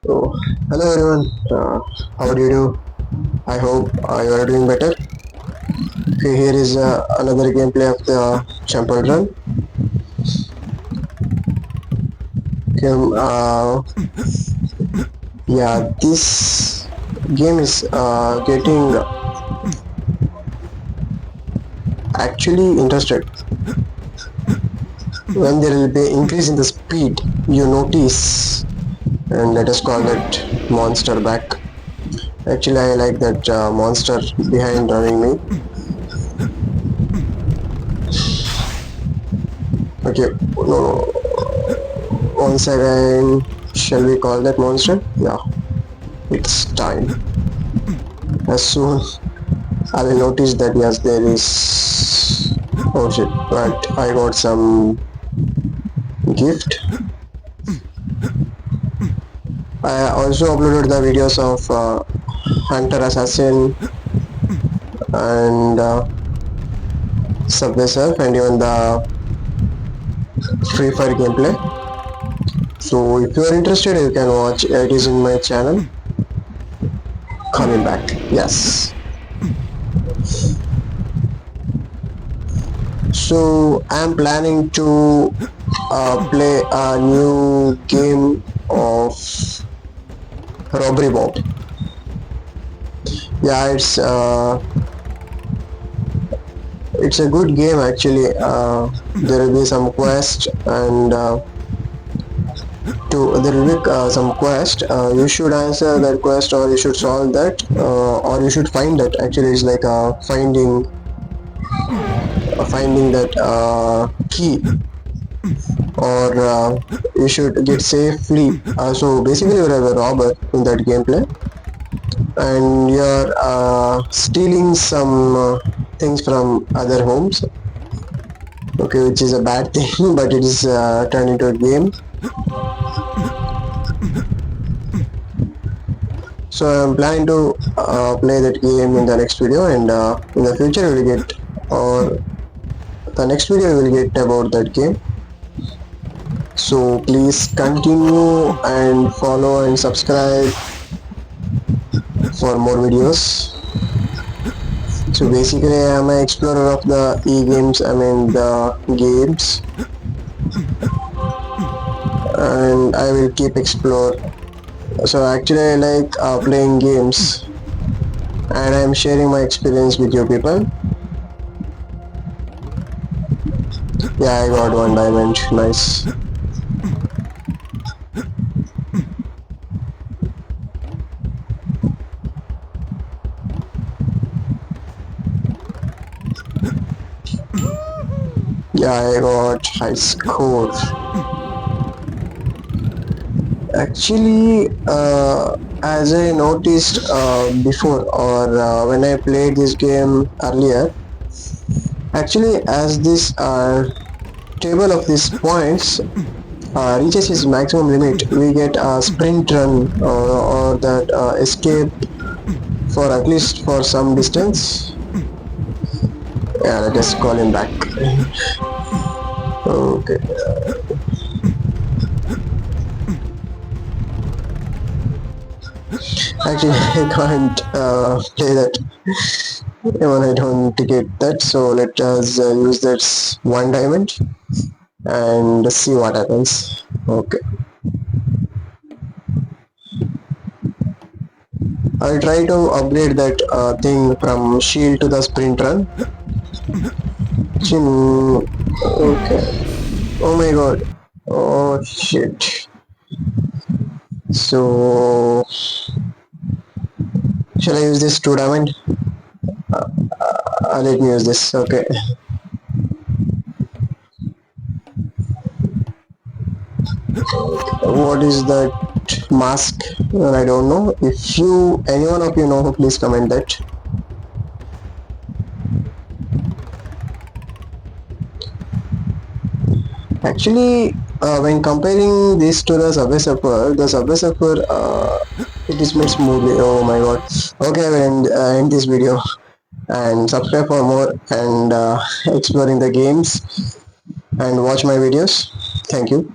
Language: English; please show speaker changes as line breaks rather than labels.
So, hello everyone. How do you do? I hope you are doing better. Okay, here is another gameplay of the Temple Run. Okay, yeah, this game is getting actually interested. When there will be increase in the speed, you notice, and let us call that monster back. Actually, I like that monster behind running me. Okay, no, once again, shall we call that monster? Yeah, it's time. As soon I will notice that yes, there is. Oh shit! But I got some gift. I also uploaded the videos of Hunter Assassin and Subway Surf and even the Free Fire gameplay. So if you are interested, you can watch. It is in my channel. Coming back. Yes. So I'm planning to play a new game of Robbery Bob. Yeah, it's a good game actually. There will be some quest and there will be some quest. You should answer that quest or you should solve that or you should find that. Actually, it's like finding that key or you should get safely. So basically, you're a robber in that gameplay, and you're stealing some things from other homes. Okay, which is a bad thing, but it is turned into a game. So I'm planning to play that game in the next video, and in the future we will get, or the next video we will get about that game. So please continue and follow and subscribe for more videos. So basically I'm an explorer of the e-games, I mean the games, and I will keep explore. So actually I like playing games and I am sharing my experience with you people. Yeah, I got one diamond, nice. Yeah, I got high score. Actually, as I noticed before or when I played this game earlier, actually as this table of these points reaches its maximum limit, we get a sprint run or that escape for at least for some distance. Yeah, let us call him back. Okay. Actually, I can't play that. Even I don't get that. So let us use that one diamond and see what happens. Okay. I'll try to upgrade that thing from shield to the sprint run. Okay. Oh my god. Oh shit. So shall I use this 2 diamond? Let me use this. Okay. What is that mask? I don't know. If you, any one of you know, please comment that. Actually, when comparing this to the Subway Surfer, it is made smoothly. Oh my god. Okay, I will end this video and subscribe for more and exploring the games and watch my videos. Thank you.